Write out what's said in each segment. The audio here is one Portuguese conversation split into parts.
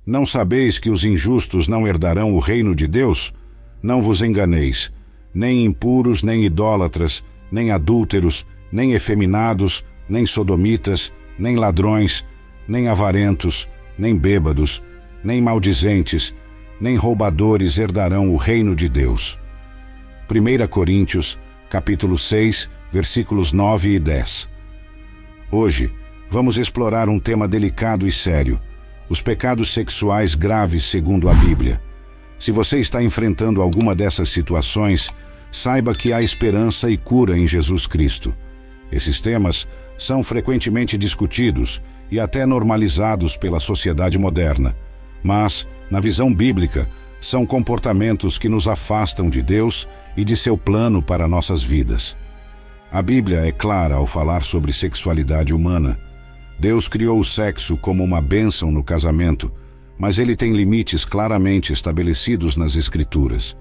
Não sabeis que os injustos não herdarão o reino de Deus? Não vos enganeis, nem impuros, nem idólatras, nem adúlteros, nem efeminados, nem sodomitas, nem ladrões, nem avarentos, nem bêbados, nem maldizentes, nem roubadores herdarão o reino de Deus. 1 Coríntios, capítulo 6, versículos 9 e 10. Hoje, vamos explorar um tema delicado e sério: os pecados sexuais graves segundo a Bíblia. Se você está enfrentando alguma dessas situações, saiba que há esperança e cura em Jesus Cristo. Esses temas são frequentemente discutidos e até normalizados pela sociedade moderna, mas, na visão bíblica, são comportamentos que nos afastam de Deus e de seu plano para nossas vidas. A Bíblia é clara ao falar sobre sexualidade humana. Deus criou o sexo como uma bênção no casamento, mas ele tem limites claramente estabelecidos nas Escrituras.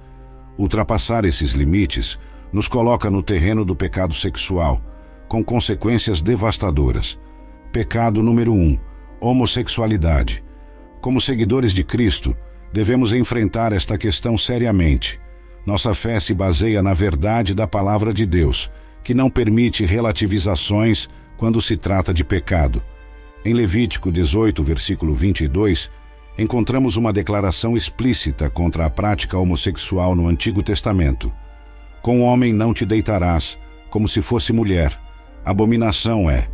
Ultrapassar esses limites nos coloca no terreno do pecado sexual, com consequências devastadoras. Pecado número 1: homossexualidade. Como seguidores de Cristo, devemos enfrentar esta questão seriamente. Nossa fé se baseia na verdade da palavra de Deus, que não permite relativizações quando se trata de pecado. Em Levítico 18, versículo 22, encontramos uma declaração explícita contra a prática homossexual no Antigo Testamento. Com homem não te deitarás, como se fosse mulher. Abominação é.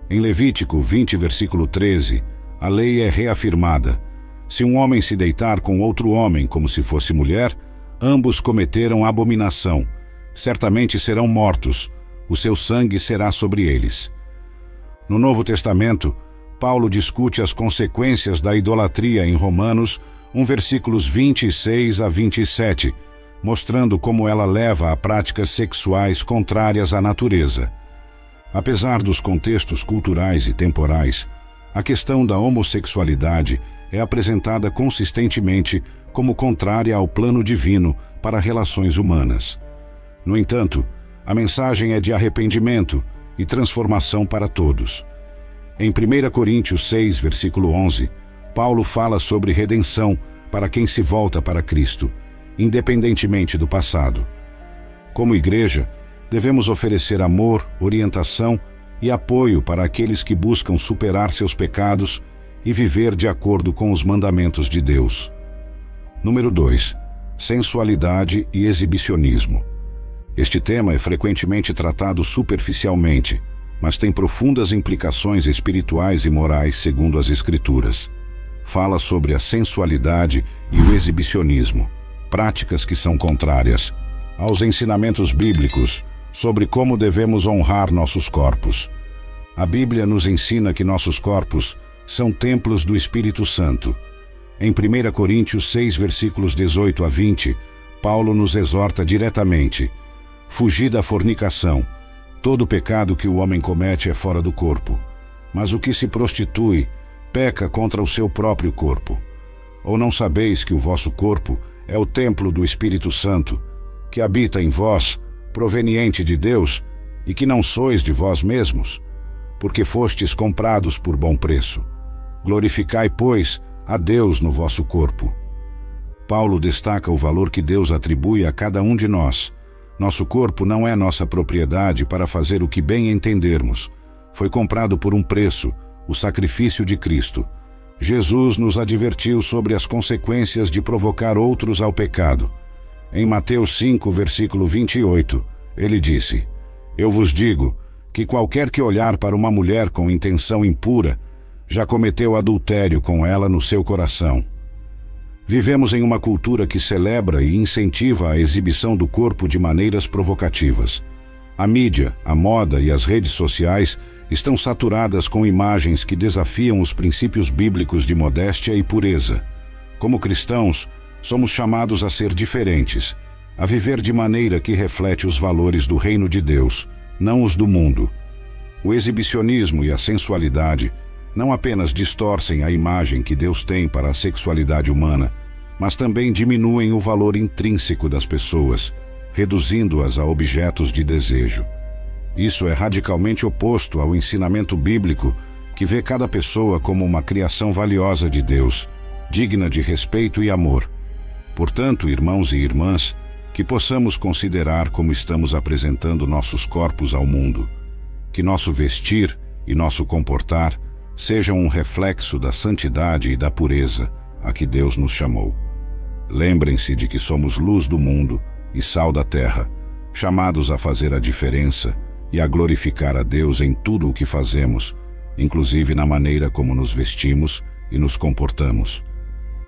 Em Levítico 20, versículo 13, a lei é reafirmada. Se um homem se deitar com outro homem como se fosse mulher, ambos cometeram abominação. Certamente serão mortos. O seu sangue será sobre eles. No Novo Testamento, Paulo discute as consequências da idolatria em Romanos 1, versículos 26 a 27, mostrando como ela leva a práticas sexuais contrárias à natureza. Apesar dos contextos culturais e temporais, a questão da homossexualidade é apresentada consistentemente como contrária ao plano divino para relações humanas. No entanto, a mensagem é de arrependimento e transformação para todos. Em 1 Coríntios 6, versículo 11, Paulo fala sobre redenção para quem se volta para Cristo, independentemente do passado. Como igreja, devemos oferecer amor, orientação e apoio para aqueles que buscam superar seus pecados e viver de acordo com os mandamentos de Deus. Número 2. Sensualidade e exibicionismo. Este tema é frequentemente tratado superficialmente, mas tem profundas implicações espirituais e morais segundo as Escrituras. Fala sobre a sensualidade e o exibicionismo, práticas que são contrárias aos ensinamentos bíblicos sobre como devemos honrar nossos corpos. A Bíblia nos ensina que nossos corpos são templos do Espírito Santo. Em 1 Coríntios 6, versículos 18 a 20, Paulo nos exorta diretamente: fugir da fornicação. Todo pecado que o homem comete é fora do corpo, mas o que se prostitui peca contra o seu próprio corpo. Ou não sabeis que o vosso corpo é o templo do Espírito Santo, que habita em vós, proveniente de Deus, e que não sois de vós mesmos, porque fostes comprados por bom preço. Glorificai, pois, a Deus no vosso corpo. Paulo destaca o valor que Deus atribui a cada um de nós. Nosso corpo não é nossa propriedade para fazer o que bem entendermos. Foi comprado por um preço, o sacrifício de Cristo. Jesus nos advertiu sobre as consequências de provocar outros ao pecado. Em Mateus 5, versículo 28, ele disse: eu vos digo que qualquer que olhar para uma mulher com intenção impura, já cometeu adultério com ela no seu coração. Vivemos em uma cultura que celebra e incentiva a exibição do corpo de maneiras provocativas. A mídia, a moda e as redes sociais estão saturadas com imagens que desafiam os princípios bíblicos de modéstia e pureza. Como cristãos, somos chamados a ser diferentes, a viver de maneira que reflete os valores do reino de Deus, não os do mundo. O exibicionismo e a sensualidade não apenas distorcem a imagem que Deus tem para a sexualidade humana, mas também diminuem o valor intrínseco das pessoas, reduzindo-as a objetos de desejo. Isso é radicalmente oposto ao ensinamento bíblico, que vê cada pessoa como uma criação valiosa de Deus, digna de respeito e amor. Portanto, irmãos e irmãs, que possamos considerar como estamos apresentando nossos corpos ao mundo, que nosso vestir e nosso comportar sejam um reflexo da santidade e da pureza a que Deus nos chamou. Lembrem-se de que somos luz do mundo e sal da terra, chamados a fazer a diferença e a glorificar a Deus em tudo o que fazemos, inclusive na maneira como nos vestimos e nos comportamos.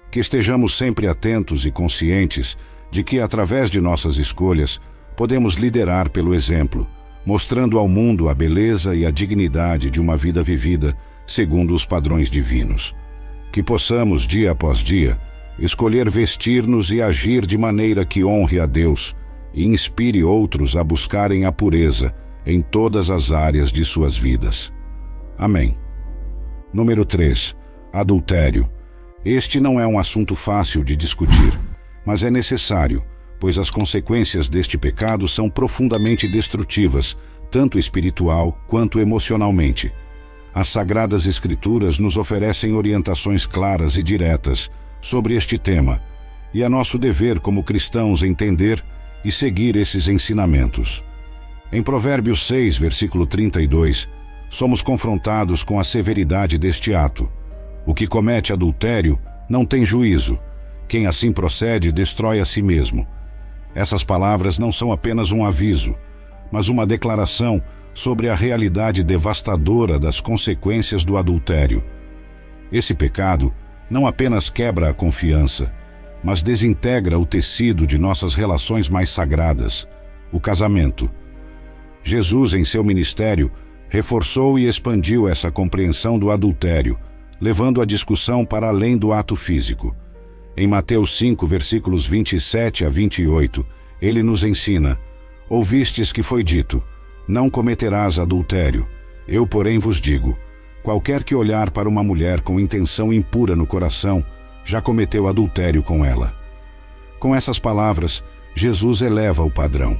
Que estejamos sempre atentos e conscientes de que, através de nossas escolhas, podemos liderar pelo exemplo, mostrando ao mundo a beleza e a dignidade de uma vida vivida segundo os padrões divinos. Que possamos, dia após dia, escolher vestir-nos e agir de maneira que honre a Deus e inspire outros a buscarem a pureza em todas as áreas de suas vidas. Amém. Número 3. Adultério. Este não é um assunto fácil de discutir, mas é necessário, pois as consequências deste pecado são profundamente destrutivas, tanto espiritual quanto emocionalmente. As Sagradas Escrituras nos oferecem orientações claras e diretas sobre este tema, e é nosso dever como cristãos entender e seguir esses ensinamentos. Em Provérbios 6, versículo 32, somos confrontados com a severidade deste ato. O que comete adultério não tem juízo. Quem assim procede destrói a si mesmo. Essas palavras não são apenas um aviso, mas uma declaração sobre a realidade devastadora das consequências do adultério. Esse pecado não apenas quebra a confiança, mas desintegra o tecido de nossas relações mais sagradas, o casamento. Jesus, em seu ministério, reforçou e expandiu essa compreensão do adultério, levando a discussão para além do ato físico. Em Mateus 5, versículos 27 a 28, ele nos ensina: ouvistes que foi dito, não cometerás adultério. Eu, porém, vos digo, qualquer que olhar para uma mulher com intenção impura no coração, já cometeu adultério com ela. Com essas palavras, Jesus eleva o padrão.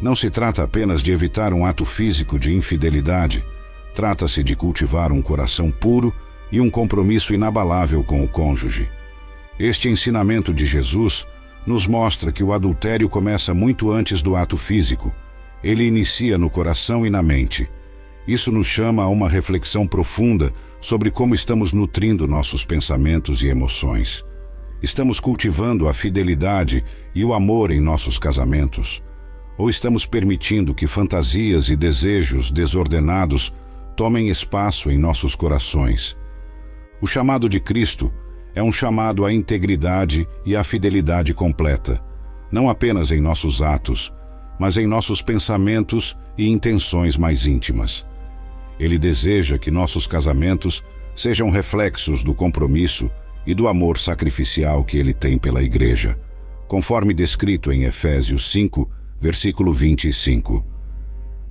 Não se trata apenas de evitar um ato físico de infidelidade, trata-se de cultivar um coração puro e um compromisso inabalável com o cônjuge. Este ensinamento de Jesus nos mostra que o adultério começa muito antes do ato físico. Ele inicia no coração e na mente. Isso nos chama a uma reflexão profunda sobre como estamos nutrindo nossos pensamentos e emoções. Estamos cultivando a fidelidade e o amor em nossos casamentos? Ou estamos permitindo que fantasias e desejos desordenados tomem espaço em nossos corações? O chamado de Cristo é um chamado à integridade e à fidelidade completa, não apenas em nossos atos, mas em nossos pensamentos e intenções mais íntimas. Ele deseja que nossos casamentos sejam reflexos do compromisso e do amor sacrificial que ele tem pela Igreja, conforme descrito em Efésios 5, versículo 25.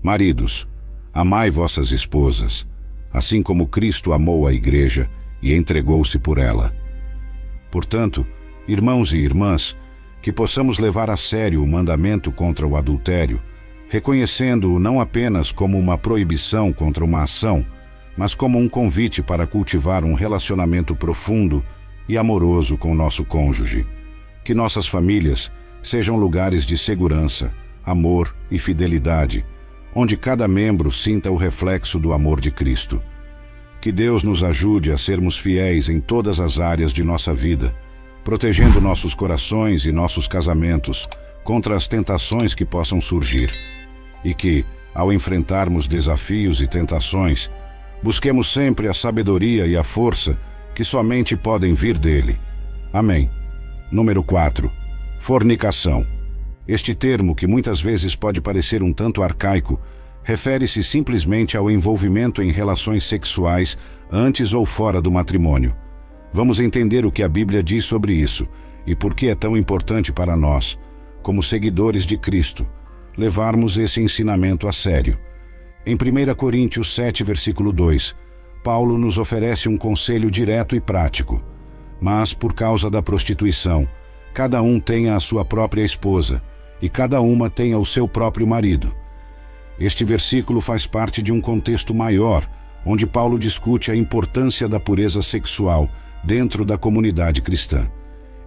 Maridos, amai vossas esposas, assim como Cristo amou a Igreja e entregou-se por ela. Portanto, irmãos e irmãs, que possamos levar a sério o mandamento contra o adultério, reconhecendo-o não apenas como uma proibição contra uma ação, mas como um convite para cultivar um relacionamento profundo e amoroso com nosso cônjuge. Que nossas famílias sejam lugares de segurança, amor e fidelidade, onde cada membro sinta o reflexo do amor de Cristo. Que Deus nos ajude a sermos fiéis em todas as áreas de nossa vida, protegendo nossos corações e nossos casamentos contra as tentações que possam surgir. E que, ao enfrentarmos desafios e tentações, busquemos sempre a sabedoria e a força que somente podem vir dele. Amém. Número 4. Fornicação. Este termo, que muitas vezes pode parecer um tanto arcaico, refere-se simplesmente ao envolvimento em relações sexuais antes ou fora do matrimônio. Vamos entender o que a Bíblia diz sobre isso e por que é tão importante para nós, como seguidores de Cristo, levarmos esse ensinamento a sério. Em 1 Coríntios 7, versículo 2, Paulo nos oferece um conselho direto e prático. Mas, por causa da prostituição, cada um tenha a sua própria esposa, e cada uma tenha o seu próprio marido. Este versículo faz parte de um contexto maior, onde Paulo discute a importância da pureza sexual dentro da comunidade cristã.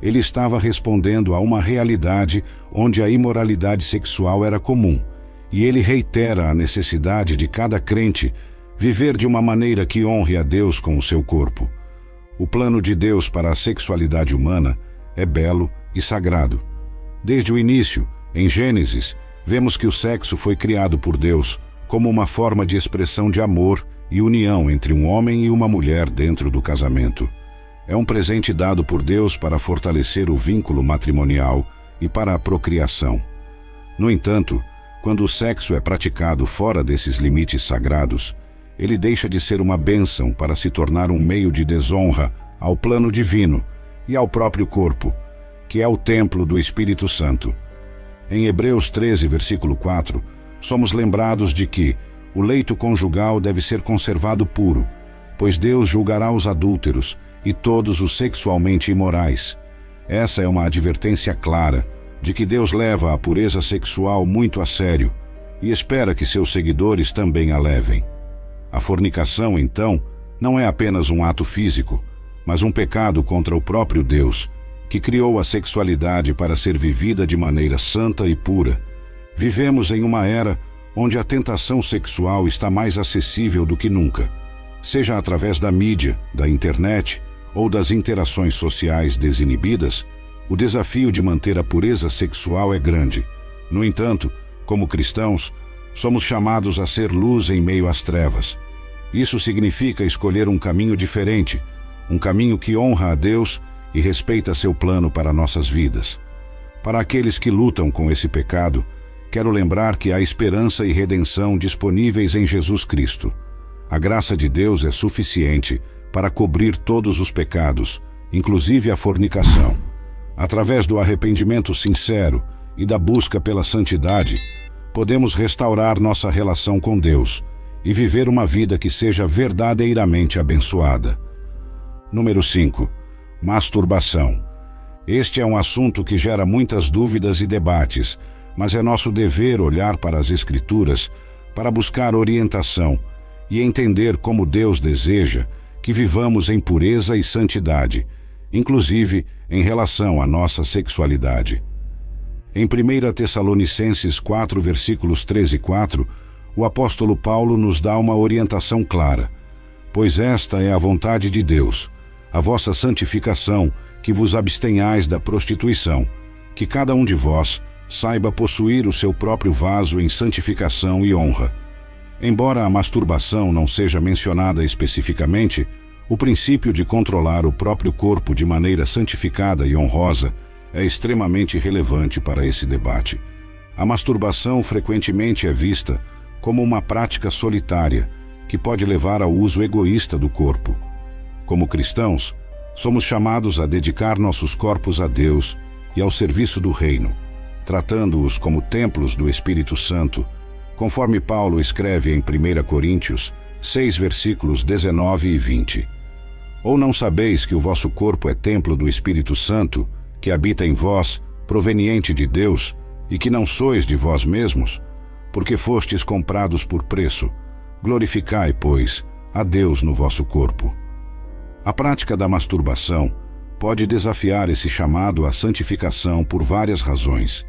Ele estava respondendo a uma realidade onde a imoralidade sexual era comum, e ele reitera a necessidade de cada crente viver de uma maneira que honre a Deus com o seu corpo. O plano de Deus para a sexualidade humana é belo e sagrado. Desde o início, em Gênesis, vemos que o sexo foi criado por Deus como uma forma de expressão de amor e união entre um homem e uma mulher dentro do casamento. É um presente dado por Deus para fortalecer o vínculo matrimonial e para a procriação. No entanto, quando o sexo é praticado fora desses limites sagrados, ele deixa de ser uma bênção para se tornar um meio de desonra ao plano divino e ao próprio corpo, que é o templo do Espírito Santo. Em Hebreus 13, versículo 4, somos lembrados de que o leito conjugal deve ser conservado puro, pois Deus julgará os adúlteros e todos os sexualmente imorais. Essa é uma advertência clara de que Deus leva a pureza sexual muito a sério e espera que seus seguidores também a levem. A fornicação, então, não é apenas um ato físico, mas um pecado contra o próprio Deus, que criou a sexualidade para ser vivida de maneira santa e pura. Vivemos em uma era onde a tentação sexual está mais acessível do que nunca, seja através da mídia, da internet ou das interações sociais desinibidas. O desafio de manter a pureza sexual é grande. No entanto, como cristãos, somos chamados a ser luz em meio às trevas. Isso significa escolher um caminho diferente, um caminho que honra a Deus e respeita seu plano para nossas vidas. Para aqueles que lutam com esse pecado, quero lembrar que há esperança e redenção disponíveis em Jesus Cristo. A graça de Deus é suficiente para cobrir todos os pecados, inclusive a fornicação. Através do arrependimento sincero e da busca pela santidade, podemos restaurar nossa relação com Deus e viver uma vida que seja verdadeiramente abençoada. Número 5. Masturbação. Este é um assunto que gera muitas dúvidas e debates, mas é nosso dever olhar para as Escrituras para buscar orientação e entender como Deus deseja que vivamos em pureza e santidade, inclusive em relação à nossa sexualidade. Em 1 Tessalonicenses 4, versículos 13 e 4, o apóstolo Paulo nos dá uma orientação clara. Pois esta é a vontade de Deus, a vossa santificação, que vos abstenhais da prostituição, que cada um de vós saiba possuir o seu próprio vaso em santificação e honra. Embora a masturbação não seja mencionada especificamente, o princípio de controlar o próprio corpo de maneira santificada e honrosa é extremamente relevante para esse debate. A masturbação frequentemente é vista como uma prática solitária que pode levar ao uso egoísta do corpo. Como cristãos, somos chamados a dedicar nossos corpos a Deus e ao serviço do reino, tratando-os como templos do Espírito Santo, conforme Paulo escreve em 1 Coríntios 6, versículos 19 e 20. Ou não sabeis que o vosso corpo é templo do Espírito Santo, que habita em vós, proveniente de Deus, e que não sois de vós mesmos? Porque fostes comprados por preço. Glorificai, pois, a Deus no vosso corpo. A prática da masturbação pode desafiar esse chamado à santificação por várias razões.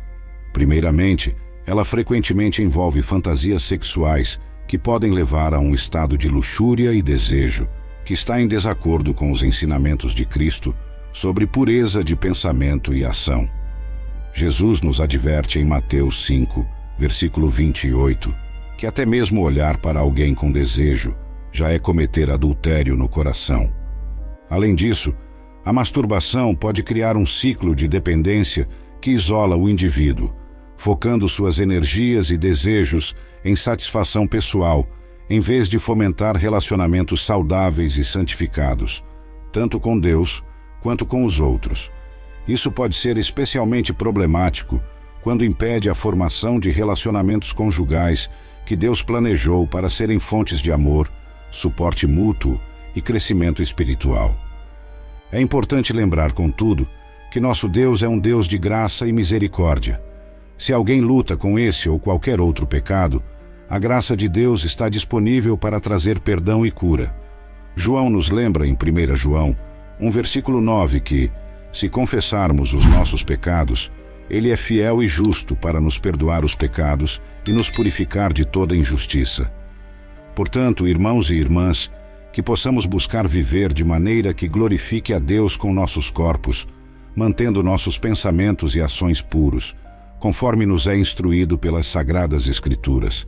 Primeiramente, ela frequentemente envolve fantasias sexuais que podem levar a um estado de luxúria e desejo, que está em desacordo com os ensinamentos de Cristo sobre pureza de pensamento e ação. Jesus nos adverte em Mateus 5, versículo 28, que até mesmo olhar para alguém com desejo já é cometer adultério no coração. Além disso, a masturbação pode criar um ciclo de dependência que isola o indivíduo, focando suas energias e desejos em satisfação pessoal, em vez de fomentar relacionamentos saudáveis e santificados, tanto com Deus quanto com os outros. Isso pode ser especialmente problemático quando impede a formação de relacionamentos conjugais que Deus planejou para serem fontes de amor, suporte mútuo e crescimento espiritual. É importante lembrar, contudo, que nosso Deus é um Deus de graça e misericórdia. Se alguém luta com esse ou qualquer outro pecado, a graça de Deus está disponível para trazer perdão e cura. João nos lembra em 1 João Um versículo 9 que, se confessarmos os nossos pecados, Ele é fiel e justo para nos perdoar os pecados e nos purificar de toda injustiça. Portanto, irmãos e irmãs, que possamos buscar viver de maneira que glorifique a Deus com nossos corpos, mantendo nossos pensamentos e ações puros, conforme nos é instruído pelas Sagradas Escrituras.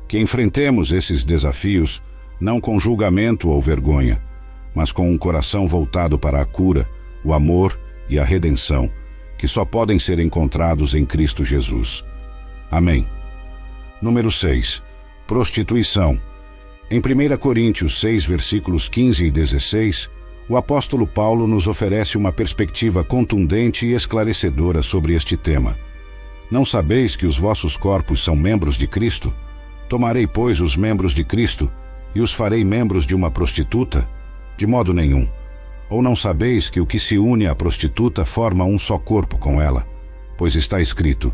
Que enfrentemos esses desafios não com julgamento ou vergonha, mas com um coração voltado para a cura, o amor e a redenção, que só podem ser encontrados em Cristo Jesus. Amém. Número 6. Prostituição. Em 1 Coríntios 6, versículos 15 e 16, o apóstolo Paulo nos oferece uma perspectiva contundente e esclarecedora sobre este tema. Não sabeis que os vossos corpos são membros de Cristo? Tomarei, pois, os membros de Cristo e os farei membros de uma prostituta? De modo nenhum. Ou não sabeis que o que se une à prostituta forma um só corpo com ela? Pois está escrito,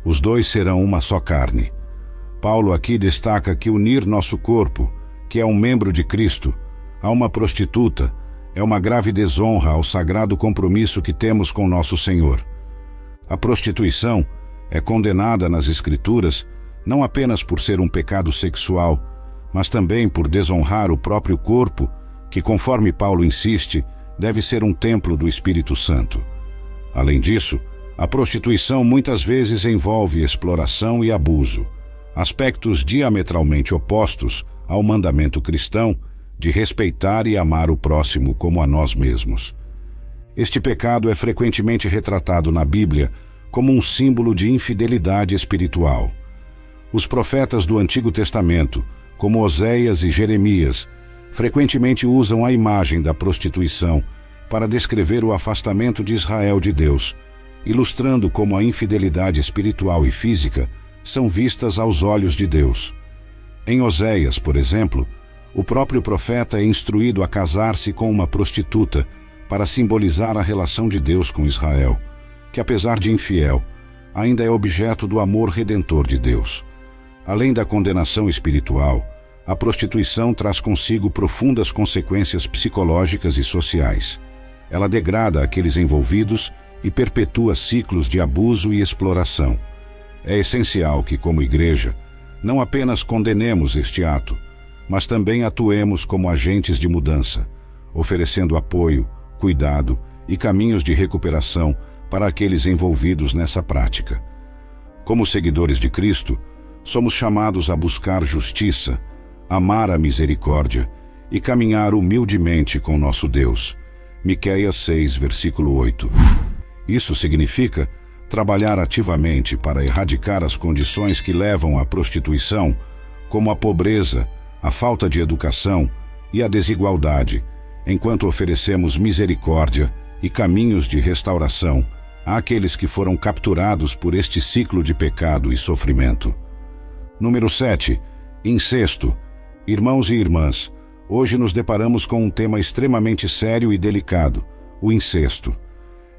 os dois serão uma só carne. Paulo aqui destaca que unir nosso corpo, que é um membro de Cristo, a uma prostituta, é uma grave desonra ao sagrado compromisso que temos com nosso Senhor. A prostituição é condenada nas Escrituras não apenas por ser um pecado sexual, mas também por desonrar o próprio corpo, que, conforme Paulo insiste, deve ser um templo do Espírito Santo. Além disso, a prostituição muitas vezes envolve exploração e abuso, aspectos diametralmente opostos ao mandamento cristão de respeitar e amar o próximo como a nós mesmos. Este pecado é frequentemente retratado na Bíblia como um símbolo de infidelidade espiritual. Os profetas do Antigo Testamento, como Oséias e Jeremias, frequentemente usam a imagem da prostituição para descrever o afastamento de Israel de Deus, ilustrando como a infidelidade espiritual e física são vistas aos olhos de Deus. Em Oséias, por exemplo, o próprio profeta é instruído a casar-se com uma prostituta para simbolizar a relação de Deus com Israel, que apesar de infiel, ainda é objeto do amor redentor de Deus. Além da condenação espiritual, a prostituição traz consigo profundas consequências psicológicas e sociais. Ela degrada aqueles envolvidos e perpetua ciclos de abuso e exploração. É essencial que, como igreja, não apenas condenemos este ato, mas também atuemos como agentes de mudança, oferecendo apoio, cuidado e caminhos de recuperação para aqueles envolvidos nessa prática. Como seguidores de Cristo, somos chamados a buscar justiça, amar a misericórdia e caminhar humildemente com nosso Deus. Miqueias 6, versículo 8. Isso significa trabalhar ativamente para erradicar as condições que levam à prostituição, como a pobreza, a falta de educação e a desigualdade, enquanto oferecemos misericórdia e caminhos de restauração àqueles que foram capturados por este ciclo de pecado e sofrimento. Número 7. Incesto. Irmãos e irmãs, hoje nos deparamos com um tema extremamente sério e delicado, o incesto.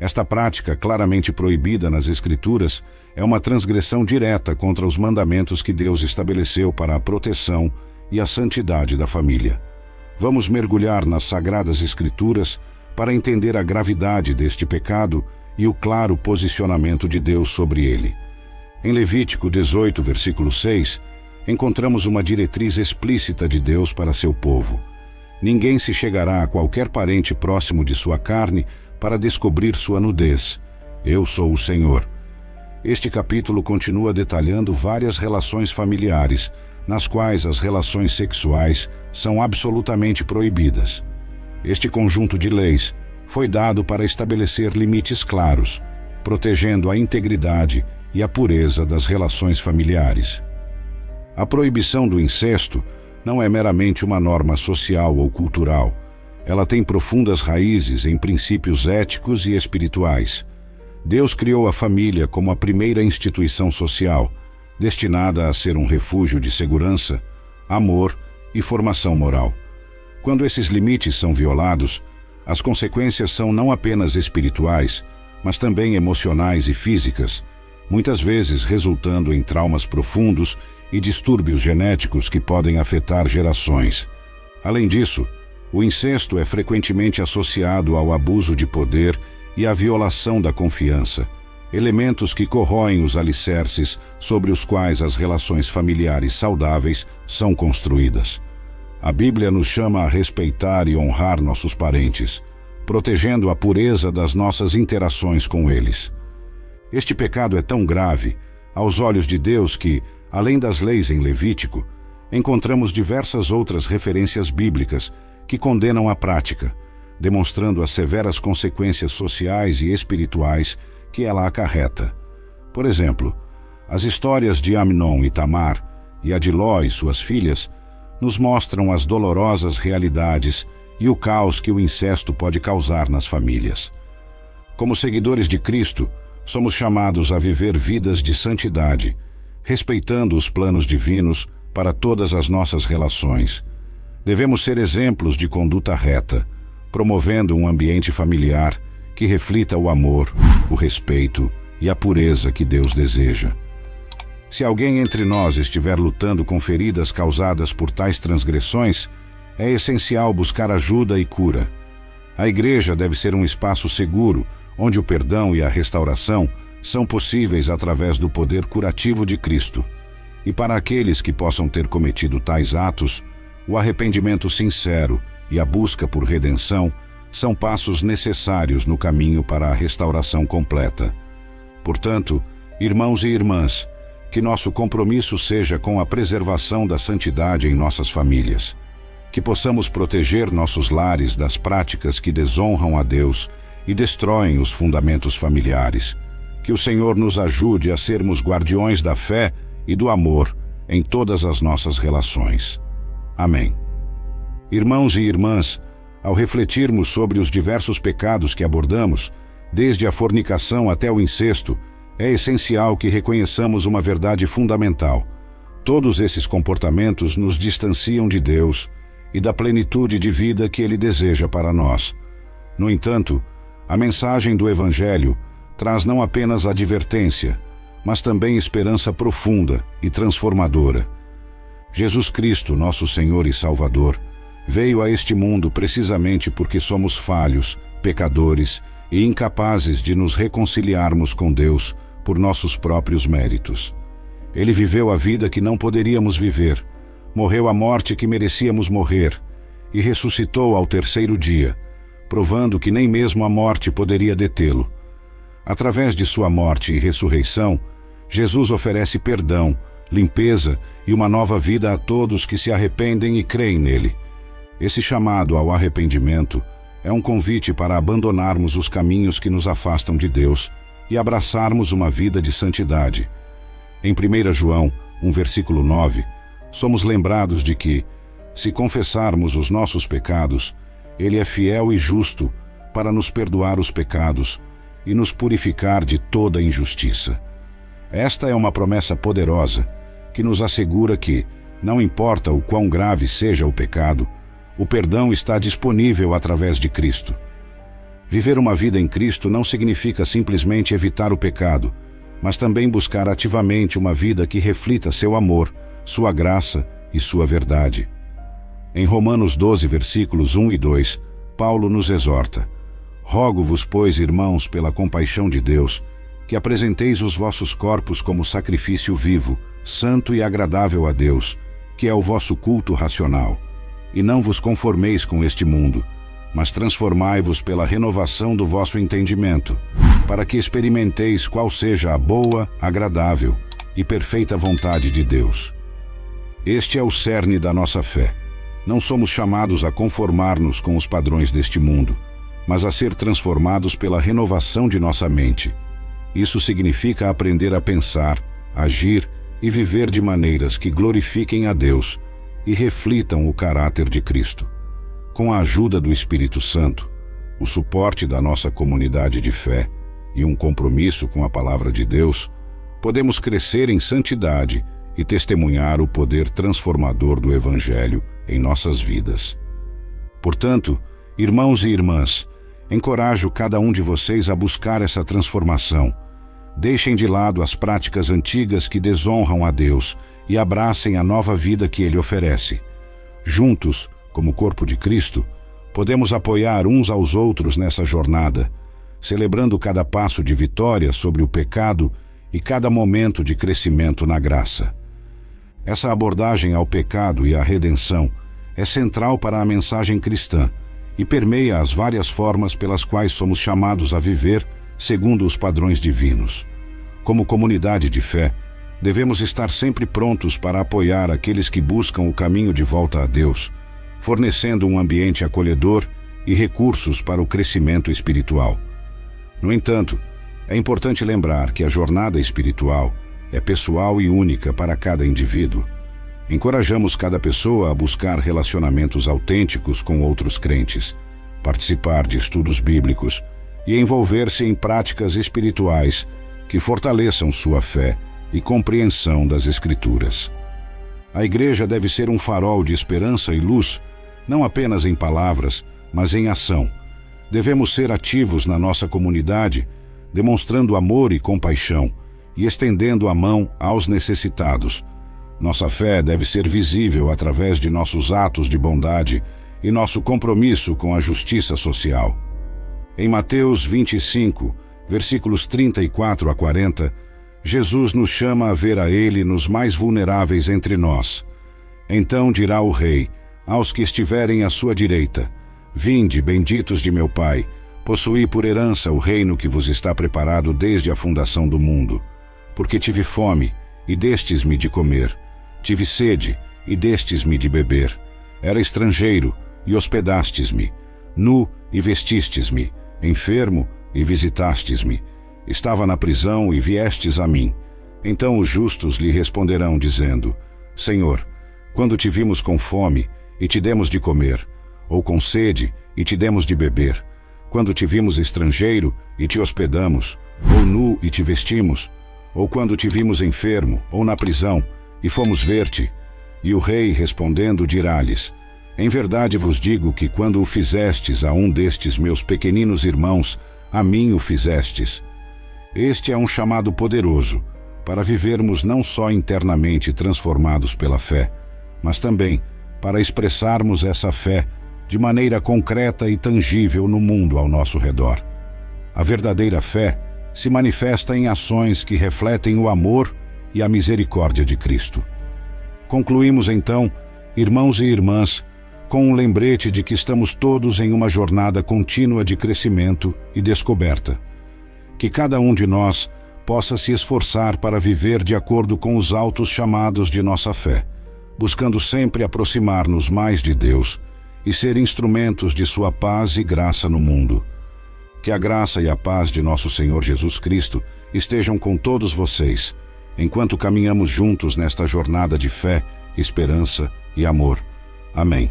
Esta prática, claramente proibida nas Escrituras, é uma transgressão direta contra os mandamentos que Deus estabeleceu para a proteção e a santidade da família. Vamos mergulhar nas Sagradas Escrituras para entender a gravidade deste pecado e o claro posicionamento de Deus sobre ele. Em Levítico 18, versículo 6, encontramos uma diretriz explícita de Deus para seu povo. Ninguém se chegará a qualquer parente próximo de sua carne para descobrir sua nudez. Eu sou o Senhor. Este capítulo continua detalhando várias relações familiares, nas quais as relações sexuais são absolutamente proibidas. Este conjunto de leis foi dado para estabelecer limites claros, protegendo a integridade e a pureza das relações familiares. A proibição do incesto não é meramente uma norma social ou cultural. Ela tem profundas raízes em princípios éticos e espirituais. Deus criou a família como a primeira instituição social, destinada a ser um refúgio de segurança, amor e formação moral. Quando esses limites são violados, as consequências são não apenas espirituais, mas também emocionais e físicas, muitas vezes resultando em traumas profundos e distúrbios genéticos que podem afetar gerações. Além disso, O incesto é frequentemente associado ao abuso de poder e à violação da confiança, elementos que corroem os alicerces sobre os quais as relações familiares saudáveis são construídas. A Bíblia nos chama a respeitar e honrar nossos parentes, protegendo a pureza das nossas interações com eles. Este pecado é tão grave aos olhos de Deus que, além das leis em Levítico, encontramos diversas outras referências bíblicas que condenam a prática, demonstrando as severas consequências sociais e espirituais que ela acarreta. Por exemplo, as histórias de Amnon e Tamar e a de Ló e suas filhas nos mostram as dolorosas realidades e o caos que o incesto pode causar nas famílias. Como seguidores de Cristo, somos chamados a viver vidas de santidade, respeitando os planos divinos para todas as nossas relações. Devemos ser exemplos de conduta reta, promovendo um ambiente familiar que reflita o amor, o respeito e a pureza que Deus deseja. Se alguém entre nós estiver lutando com feridas causadas por tais transgressões, é essencial buscar ajuda e cura. A igreja deve ser um espaço seguro, onde o perdão e a restauração são possíveis através do poder curativo de Cristo. E para aqueles que possam ter cometido tais atos, o arrependimento sincero e a busca por redenção são passos necessários no caminho para a restauração completa. Portanto, irmãos e irmãs, que nosso compromisso seja com a preservação da santidade em nossas famílias, que possamos proteger nossos lares das práticas que desonram a Deus e destroem os fundamentos familiares, que o Senhor nos ajude a sermos guardiões da fé e do amor em todas as nossas relações. Amém. Irmãos e irmãs, ao refletirmos sobre os diversos pecados que abordamos, desde a fornicação até o incesto, é essencial que reconheçamos uma verdade fundamental. Todos esses comportamentos nos distanciam de Deus e da plenitude de vida que Ele deseja para nós. No entanto, a mensagem do Evangelho traz não apenas advertência, mas também esperança profunda e transformadora. Jesus Cristo, nosso Senhor e Salvador, veio a este mundo precisamente porque somos falhos, pecadores e incapazes de nos reconciliarmos com Deus por nossos próprios méritos. Ele viveu a vida que não poderíamos viver, morreu a morte que merecíamos morrer e ressuscitou ao terceiro dia, provando que nem mesmo a morte poderia detê-lo. Através de sua morte e ressurreição, Jesus oferece perdão, limpeza e uma nova vida a todos que se arrependem e creem nele. Esse chamado ao arrependimento é um convite para abandonarmos os caminhos que nos afastam de Deus e abraçarmos uma vida de santidade. Em 1 João, 1 versículo 9, somos lembrados de que, se confessarmos os nossos pecados, Ele é fiel e justo para nos perdoar os pecados e nos purificar de toda injustiça. Esta é uma promessa poderosa que nos assegura que, não importa o quão grave seja o pecado, o perdão está disponível através de Cristo. Viver uma vida em Cristo não significa simplesmente evitar o pecado, mas também buscar ativamente uma vida que reflita seu amor, sua graça e sua verdade. Em Romanos 12, versículos 1 e 2, Paulo nos exorta: Rogo-vos, pois, irmãos, pela compaixão de Deus, que apresenteis os vossos corpos como sacrifício vivo, santo e agradável a Deus, que é o vosso culto racional. E não vos conformeis com este mundo, mas transformai-vos pela renovação do vosso entendimento, para que experimenteis qual seja a boa, agradável e perfeita vontade de Deus. Este é o cerne da nossa fé. Não somos chamados a conformar-nos com os padrões deste mundo, mas a ser transformados pela renovação de nossa mente. Isso significa aprender a pensar, agir e viver de maneiras que glorifiquem a Deus e reflitam o caráter de Cristo. Com a ajuda do Espírito Santo, o suporte da nossa comunidade de fé e um compromisso com a Palavra de Deus, podemos crescer em santidade e testemunhar o poder transformador do Evangelho em nossas vidas. Portanto, irmãos e irmãs, encorajo cada um de vocês a buscar essa transformação. Deixem de lado as práticas antigas que desonram a Deus e abracem a nova vida que Ele oferece. Juntos, como corpo de Cristo, podemos apoiar uns aos outros nessa jornada, celebrando cada passo de vitória sobre o pecado e cada momento de crescimento na graça. Essa abordagem ao pecado e à redenção é central para a mensagem cristã e permeia as várias formas pelas quais somos chamados a viver segundo os padrões divinos. Como comunidade de fé, devemos estar sempre prontos para apoiar aqueles que buscam o caminho de volta a Deus, fornecendo um ambiente acolhedor e recursos para o crescimento espiritual. No entanto, é importante lembrar que a jornada espiritual é pessoal e única para cada indivíduo. Encorajamos cada pessoa a buscar relacionamentos autênticos com outros crentes, participar de estudos bíblicos e envolver-se em práticas espirituais que fortaleçam sua fé e compreensão das Escrituras. A igreja deve ser um farol de esperança e luz, não apenas em palavras, mas em ação. Devemos ser ativos na nossa comunidade, demonstrando amor e compaixão e estendendo a mão aos necessitados. Nossa fé deve ser visível através de nossos atos de bondade e nosso compromisso com a justiça social. Em Mateus 25, versículos 34 a 40, Jesus nos chama a ver a Ele nos mais vulneráveis entre nós. Então dirá o Rei aos que estiverem à sua direita: Vinde, benditos de meu Pai, possuí por herança o reino que vos está preparado desde a fundação do mundo. Porque tive fome, e destes-me de comer. Tive sede, e destes-me de beber. Era estrangeiro, e hospedastes-me. Nu, e vestistes-me. Enfermo, e visitastes-me. Estava na prisão, e viestes a mim. Então os justos lhe responderão, dizendo: Senhor, quando te vimos com fome, e te demos de comer, ou com sede, e te demos de beber? Quando te vimos estrangeiro, e te hospedamos, ou nu, e te vestimos? Ou quando te vimos enfermo, ou na prisão, e fomos ver-te? E o rei, respondendo, dirá-lhes: Em verdade vos digo que quando o fizestes a um destes meus pequeninos irmãos, a mim o fizestes. Este é um chamado poderoso, para vivermos não só internamente transformados pela fé, mas também para expressarmos essa fé de maneira concreta e tangível no mundo ao nosso redor. A verdadeira fé se manifesta em ações que refletem o amor e a misericórdia de Cristo. Concluímos então, irmãos e irmãs, com um lembrete de que estamos todos em uma jornada contínua de crescimento e descoberta. Que cada um de nós possa se esforçar para viver de acordo com os altos chamados de nossa fé, buscando sempre aproximar-nos mais de Deus e ser instrumentos de sua paz e graça no mundo. Que a graça e a paz de nosso Senhor Jesus Cristo estejam com todos vocês, enquanto caminhamos juntos nesta jornada de fé, esperança e amor. Amém.